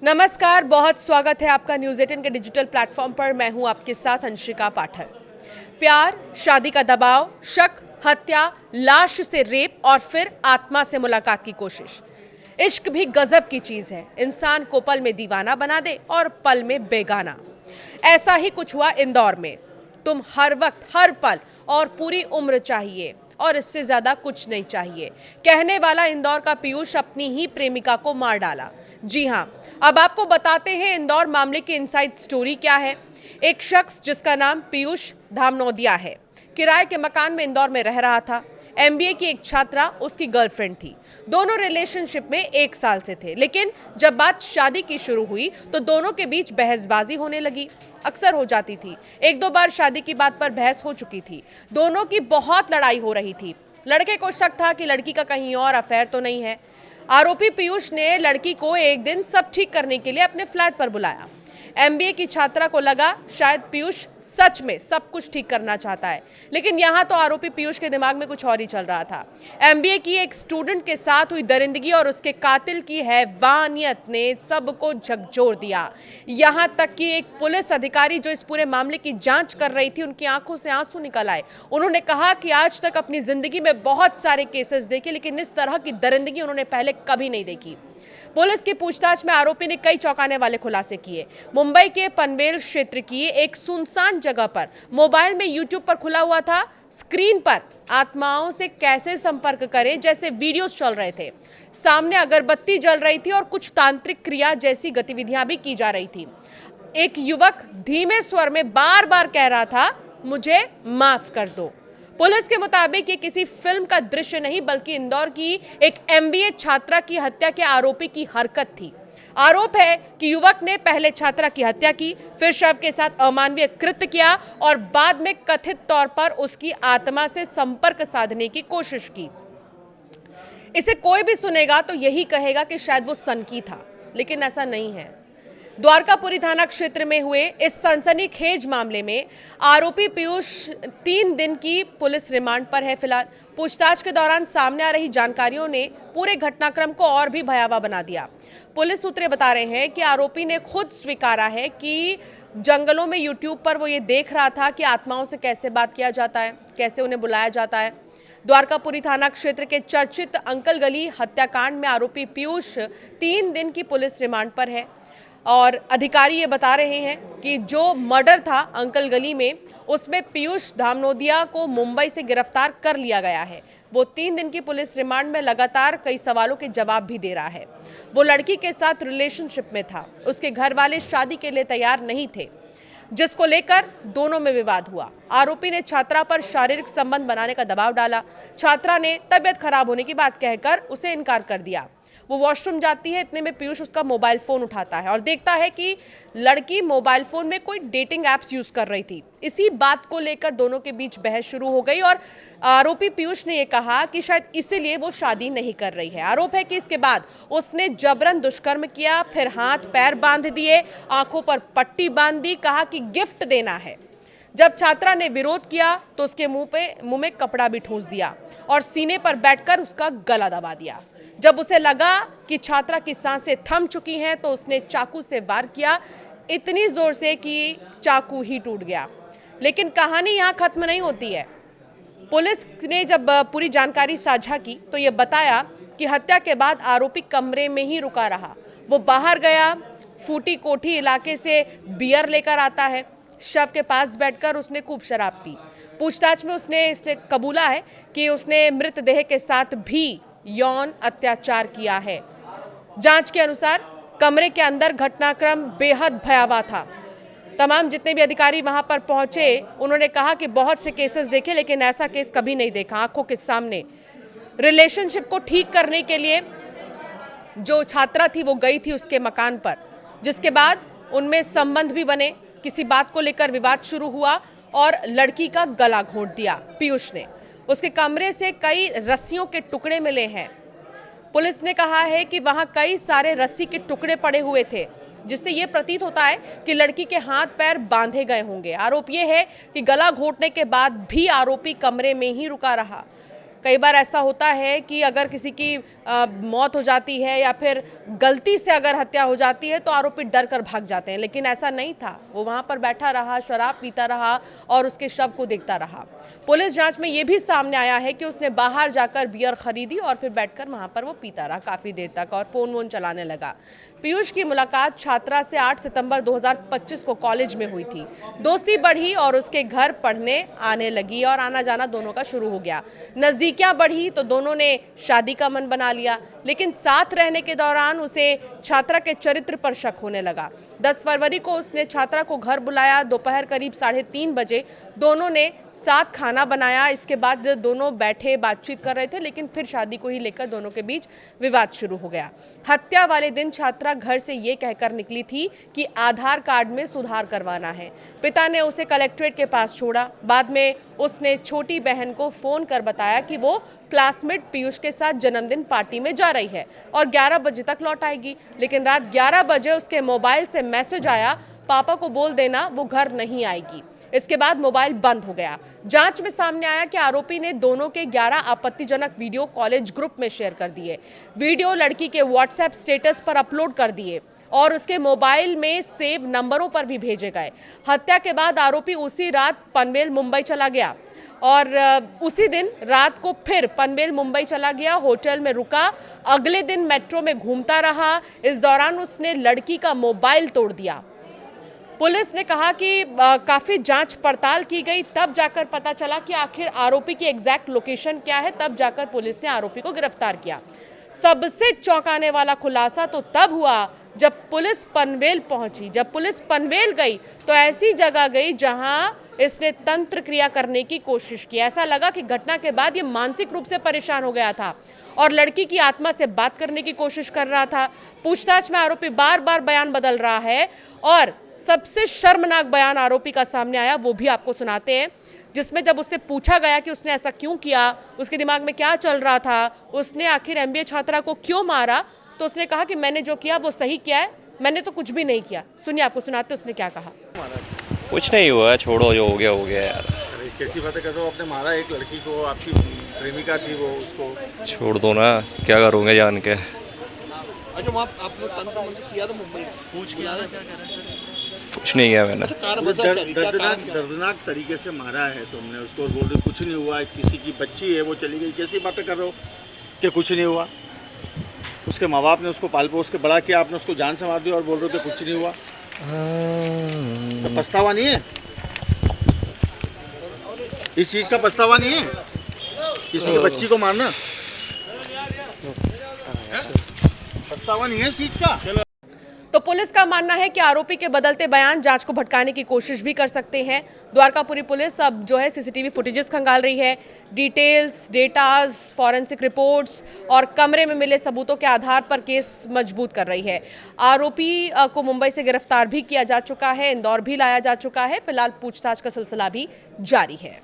नमस्कार, बहुत स्वागत है आपका न्यूज़ 18 के डिजिटल प्लेटफॉर्म पर। मैं हूं आपके साथ अंशिका पाठक। प्यार, शादी का दबाव, शक, हत्या, लाश से रेप और फिर आत्मा से मुलाकात की कोशिश। इश्क भी गजब की चीज है, इंसान को पल में दीवाना बना दे और पल में बेगाना। ऐसा ही कुछ हुआ इंदौर में। तुम हर वक्त, हर पल और पूरी उम्र चाहिए और इससे ज्यादा कुछ नहीं चाहिए, कहने वाला इंदौर का पीयूष अपनी ही प्रेमिका को मार डाला। जी हां, अब आपको बताते हैं इंदौर मामले की इनसाइड स्टोरी क्या है। एक शख्स जिसका नाम पीयूष धामनोदिया है, किराए के मकान में इंदौर में रह रहा था। एमबीए की एक छात्रा उसकी गर्लफ्रेंड थी। दोनों रिलेशनशिप में 1 साल से थे, लेकिन जब बात शादी की शुरू हुई तो दोनों के बीच बहसबाजी होने लगी। अक्सर हो जाती थी, 1-2 बार शादी की बात पर बहस हो चुकी थी। दोनों की बहुत लड़ाई हो रही थी। लड़के को शक था कि लड़की का कहीं और अफेयर तो नहीं है। आरोपी पीयूष ने लड़की को एक दिन सब ठीक करने के लिए अपने फ्लैट पर बुलाया। एमबीए की छात्रा को लगा शायद पीयूष सच में सब कुछ ठीक करना चाहता है, लेकिन यहाँ तो आरोपी पीयूष के दिमाग में कुछ और ही चल रहा था। एमबीए की एक स्टूडेंट के साथ हुई दरिंदगी और उसके कातिल की हैवानियत ने सबको झकझोर दिया। यहाँ तक कि एक पुलिस अधिकारी जो इस पूरे मामले की जांच कर रही थी, उनकी आंखों से आंसू निकल आए। उन्होंने कहा कि आज तक अपनी जिंदगी में बहुत सारे केसेस देखे, लेकिन इस तरह की दरिंदगी उन्होंने पहले कभी नहीं देखी। पुलिस की पूछताछ में आरोपी ने कई चौंकाने वाले खुलासे किए। मुंबई के पनवेल क्षेत्र की एक सुनसान जगह पर मोबाइल में यूट्यूब पर खुला हुआ था। स्क्रीन पर आत्माओं से कैसे संपर्क करें जैसे वीडियोस चल रहे थे। सामने अगरबत्ती जल रही थी और कुछ तांत्रिक क्रिया जैसी गतिविधियां भी की जा रही थी। एक युवक धीमे स्वर में बार बार कह रहा था, मुझे माफ कर दो। पुलिस के मुताबिक ये किसी फिल्म का दृश्य नहीं, बल्कि इंदौर की एक एमबीए छात्रा की हत्या के आरोपी की हरकत थी। आरोप है कि युवक ने पहले छात्रा की हत्या की, फिर शव के साथ अमानवीय कृत्य किया और बाद में कथित तौर पर उसकी आत्मा से संपर्क साधने की कोशिश की। इसे कोई भी सुनेगा तो यही कहेगा कि शायद वो सनकी था, लेकिन ऐसा नहीं है। द्वारकापुरी थाना क्षेत्र में हुए इस सनसनीखेज मामले में आरोपी पीयूष 3 दिन की पुलिस रिमांड पर है। फिलहाल पूछताछ के दौरान सामने आ रही जानकारियों ने पूरे घटनाक्रम को और भी भयावह बना दिया। पुलिस सूत्र बता रहे हैं कि आरोपी ने खुद स्वीकारा है कि जंगलों में यूट्यूब पर वो ये देख रहा था कि आत्माओं से कैसे बात किया जाता है, कैसे उन्हें बुलाया जाता है। द्वारकापुरी थाना क्षेत्र के चर्चित अंकल गली हत्याकांड में आरोपी पीयूष 3 दिन की पुलिस रिमांड पर है और अधिकारी ये बता रहे हैं कि जो मर्डर था अंकल गली में, उसमें पीयूष धामनोदिया को मुंबई से गिरफ्तार कर लिया गया है। वो 3 दिन की पुलिस रिमांड में लगातार कई सवालों के जवाब भी दे रहा है। वो लड़की के साथ रिलेशनशिप में था, उसके घर वाले शादी के लिए तैयार नहीं थे, जिसको लेकर दोनों में विवाद हुआ। आरोपी ने छात्रा पर शारीरिक संबंध बनाने का दबाव डाला। छात्रा ने तबीयत खराब होने की बात कहकर उसे इनकार कर दिया। वो वॉशरूम जाती है, इतने में पीयूष उसका मोबाइल फोन उठाता है और देखता है कि लड़की मोबाइल फोन में कोई डेटिंग एप्स यूज कर रही थी। इसी बात को लेकर दोनों के बीच बहस शुरू हो गई और आरोपी पीयूष ने यह कहा कि शायद इसीलिए वो शादी नहीं कर रही है। आरोप है कि इसके बाद उसने जबरन दुष्कर्म किया, फिर हाथ पैर बांध दिए, आंखों पर पट्टी बांध दी, कहा कि गिफ्ट देना है। जब छात्रा ने विरोध किया तो उसके मुंह में कपड़ा भी ठूंस दिया और सीने पर बैठकर उसका गला दबा दिया। जब उसे लगा कि छात्रा की सांसें थम चुकी हैं तो उसने चाकू से वार किया, इतनी जोर से कि चाकू ही टूट गया। लेकिन कहानी यहाँ खत्म नहीं होती है। पुलिस ने जब पूरी जानकारी साझा की तो ये बताया कि हत्या के बाद आरोपी कमरे में ही रुका रहा। वो बाहर गया, फूटी कोठी इलाके से बियर लेकर आता है। शव के पास बैठकर उसने खूब शराब पी। पूछताछ में इसने कबूला है कि उसने मृतदेह के साथ भी यौन अत्याचार किया है। जांच के अनुसार कमरे के अंदर घटनाक्रम बेहद भयावह था। तमाम जितने भी अधिकारी वहां पर पहुंचे, उन्होंने कहा कि बहुत से केसेस देखे, लेकिन ऐसा केस कभी नहीं देखा आंखों के सामने। रिलेशनशिप को ठीक करने के लिए जो छात्रा थी वो गई थी उसके मकान पर, जिसके बाद उनमें संबंध भी बने। किसी बात को लेकर विवाद शुरू हुआ और लड़की का गला घोंट दिया पीयूष ने। उसके कमरे से कई रस्सियों के टुकड़े मिले हैं। पुलिस ने कहा है कि वहां कई सारे रस्सी के टुकड़े पड़े हुए थे, जिससे ये प्रतीत होता है कि लड़की के हाथ पैर बांधे गए होंगे। आरोप ये है कि गला घोंटने के बाद भी आरोपी कमरे में ही रुका रहा। कई बार ऐसा होता है कि अगर किसी की मौत हो जाती है या फिर गलती से अगर हत्या हो जाती है तो आरोपी डर कर भाग जाते हैं, लेकिन ऐसा नहीं था। वो वहाँ पर बैठा रहा, शराब पीता रहा और उसके शव को देखता रहा। पुलिस जांच में ये भी सामने आया है कि उसने बाहर जाकर बियर खरीदी और फिर बैठकर वहाँ पर वो पीता रहा काफ़ी देर तक और फ़ोन वोन चलाने लगा। पीयूष की मुलाकात छात्रा से 8 सितंबर 2025 को कॉलेज में हुई थी। दोस्ती बढ़ी और उसके घर पढ़ने आने लगी और आना जाना दोनों का शुरू हो गया। नज़दीकियां बढ़ी तो दोनों ने शादी का मन बना लिया, लेकिन साथ रहने के दौरान उसे छात्रा के चरित्र पर शक होने लगा। 10 फरवरी को उसने छात्रा को घर बुलाया। दोपहर करीब 3:30 बजे दोनों ने साथ खाना बनाया। इसके बाद दोनों बैठे बातचीत कर रहे थे, लेकिन फिर शादी को ही लेकर दोनों के बीच विवाद शुरू हो गया। हत्या वाले दिन छात्रा घर से ये कहकर निकली थी कि आधार कार्ड में सुधार करवाना है। पिता ने उसे कलेक्ट्रेट के पास छोड़ा। बाद में उसने छोटी बहन को फोन कर बताया कि वो क्लासमेट पीयूष के साथ जन्मदिन पार्टी में जा रही है और 11 बजे तक लौट आएगी। लेकिन रात 11 बजे उसके मोबाइल से मैसेज आया, पापा को बोल देना वो घर नहीं आएगी। इसके बाद मोबाइल बंद हो गया। जांच में सामने आया कि आरोपी ने दोनों के 11 आपत्तिजनक वीडियो कॉलेज ग्रुप में शेयर कर दिए। वीडियो लड़की के व्हाट्सएप स्टेटस पर अपलोड कर दिए और उसके मोबाइल में सेव नंबरों पर भी भेजे गए। हत्या के बाद आरोपी उसी रात पनवेल मुंबई चला गया और उसी दिन रात को फिर पनवेल मुंबई चला गया, होटल में रुका। अगले दिन मेट्रो में घूमता रहा। इस दौरान उसने लड़की का मोबाइल तोड़ दिया। पुलिस ने कहा कि काफ़ी जांच पड़ताल की गई, तब जाकर पता चला कि आखिर आरोपी की एग्जैक्ट लोकेशन क्या है। तब जाकर पुलिस ने आरोपी को गिरफ्तार किया। सबसे चौंकाने वाला खुलासा तो तब हुआ जब पुलिस पनवेल पहुंची। जब पुलिस पनवेल गई तो ऐसी जगह गई जहां इसने तंत्र क्रिया करने की कोशिश की। ऐसा लगा कि घटना के बाद ये मानसिक रूप से परेशान हो गया था और लड़की की आत्मा से बात करने की कोशिश कर रहा था। पूछताछ में आरोपी बार बार बयान बदल रहा है और सबसे शर्मनाक बयान आरोपी का सामने आया, वो भी आपको सुनाते हैं, जिसमें जब उससे पूछा गया कि उसने ऐसा क्यों किया, उसके दिमाग में क्या चल रहा था, उसने आखिर एमबीए छात्रा को क्यों मारा, तो उसने कहा कि मैंने जो किया वो सही किया है, मैंने तो कुछ भी नहीं किया। सुनिए, आपको सुनाते उसने क्या कहा। कुछ नहीं हुआ, छोड़ो, जो हो गया यार। कैसी बातें कर रहे हो? आपने मारा एक लड़की को, आपकी प्रेमिका थी वो, उसको छोड़ दो ना, क्या करोगे जान के। अच्छा, वहाँ आपने तंत्र मंत्र किया था मुंबई, पूछ किया था, क्या कह रहे हैं? कुछ नहीं किया मैंने। दर्दनाक तरीके से मारा है तुमने उसको और बोल रहे कुछ नहीं हुआ, किसी की बच्ची है वो चली गई। कैसी बातें कर रहे हो कि कुछ नहीं हुआ? उसके माँ बाप ने उसको पाल पोस के बड़ा किया, आपने उसको जान से मार दिया और बोल रहे हो कि कुछ नहीं हुआ। तो पछतावा नहीं है? इस चीज़ का पछतावा नहीं है किसी की बच्ची को मारना? पछतावा नहीं है इस चीज़ का? तो पुलिस का मानना है कि आरोपी के बदलते बयान जांच को भटकाने की कोशिश भी कर सकते हैं। द्वारकापुरी पुलिस अब जो है सीसीटीवी फुटेजेस खंगाल रही है। डिटेल्स, डेटाज, फॉरेंसिक रिपोर्ट्स और कमरे में मिले सबूतों के आधार पर केस मजबूत कर रही है। आरोपी को मुंबई से गिरफ्तार भी किया जा चुका है, इंदौर भी लाया जा चुका है। फिलहाल पूछताछ का सिलसिला भी जारी है।